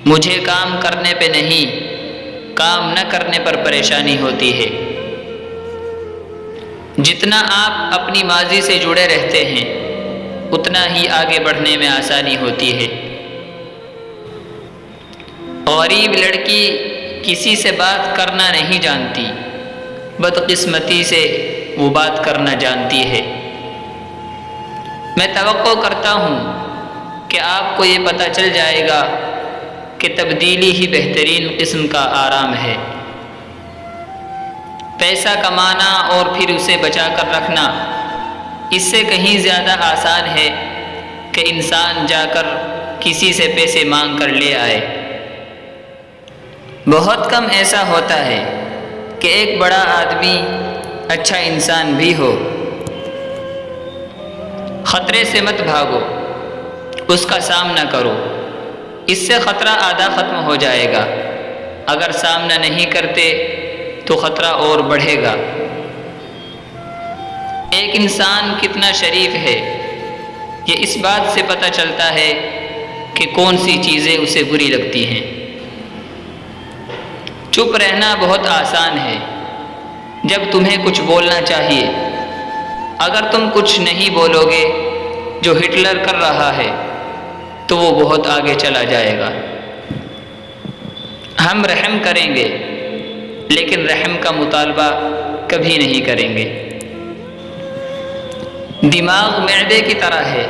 مجھے کام کرنے پہ نہیں، کام نہ کرنے پر پریشانی ہوتی ہے۔ جتنا آپ اپنی ماضی سے جڑے رہتے ہیں اتنا ہی آگے بڑھنے میں آسانی ہوتی ہے۔ غریب لڑکی کسی سے بات کرنا نہیں جانتی، بدقسمتی سے وہ بات کرنا جانتی ہے۔ میں توقع کرتا ہوں کہ آپ کو یہ پتہ چل جائے گا کہ تبدیلی ہی بہترین قسم کا آرام ہے۔ پیسہ کمانا اور پھر اسے بچا کر رکھنا اس سے کہیں زیادہ آسان ہے کہ انسان جا کر کسی سے پیسے مانگ کر لے آئے۔ بہت کم ایسا ہوتا ہے کہ ایک بڑا آدمی اچھا انسان بھی ہو۔ خطرے سے مت بھاگو، اس کا سامنا کرو، اس سے خطرہ آدھا ختم ہو جائے گا۔ اگر سامنا نہیں کرتے تو خطرہ اور بڑھے گا۔ ایک انسان کتنا شریف ہے یہ اس بات سے پتہ چلتا ہے کہ کون سی چیزیں اسے بری لگتی ہیں۔ چپ رہنا بہت آسان ہے جب تمہیں کچھ بولنا چاہیے۔ اگر تم کچھ نہیں بولو گے جو ہٹلر کر رہا ہے تو وہ بہت آگے چلا جائے گا۔ ہم رحم کریں گے لیکن رحم کا مطالبہ کبھی نہیں کریں گے۔ دماغ معدے کی طرح ہے،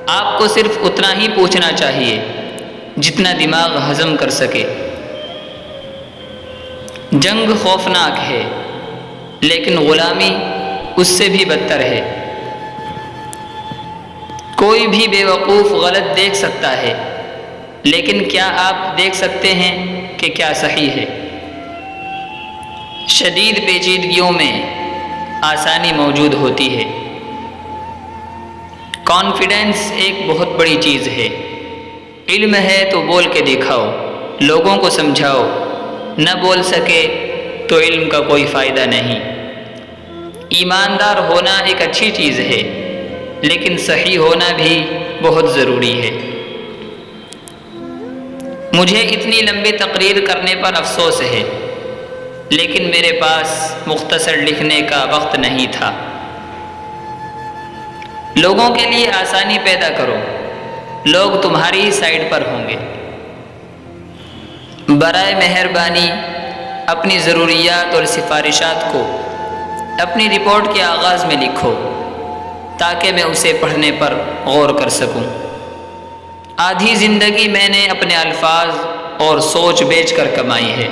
آپ کو صرف اتنا ہی پوچھنا چاہیے جتنا دماغ ہضم کر سکے۔ جنگ خوفناک ہے لیکن غلامی اس سے بھی بدتر ہے۔ کوئی بھی بے وقوف غلط دیکھ سکتا ہے لیکن کیا آپ دیکھ سکتے ہیں کہ کیا صحیح ہے؟ شدید پیچیدگیوں میں آسانی موجود ہوتی ہے۔ کانفیڈنس ایک بہت بڑی چیز ہے۔ علم ہے تو بول کے دکھاؤ، لوگوں کو سمجھاؤ۔ نہ بول سکے تو علم کا کوئی فائدہ نہیں۔ ایماندار ہونا ایک اچھی چیز ہے لیکن صحیح ہونا بھی بہت ضروری ہے۔ مجھے اتنی لمبی تقریر کرنے پر افسوس ہے لیکن میرے پاس مختصر لکھنے کا وقت نہیں تھا۔ لوگوں کے لیے آسانی پیدا کرو، لوگ تمہاری ہی سائیڈ پر ہوں گے۔ برائے مہربانی اپنی ضروریات اور سفارشات کو اپنی رپورٹ کے آغاز میں لکھو تاکہ میں اسے پڑھنے پر غور کر سکوں۔ آدھی زندگی میں نے اپنے الفاظ اور سوچ بیچ کر کمائی ہے۔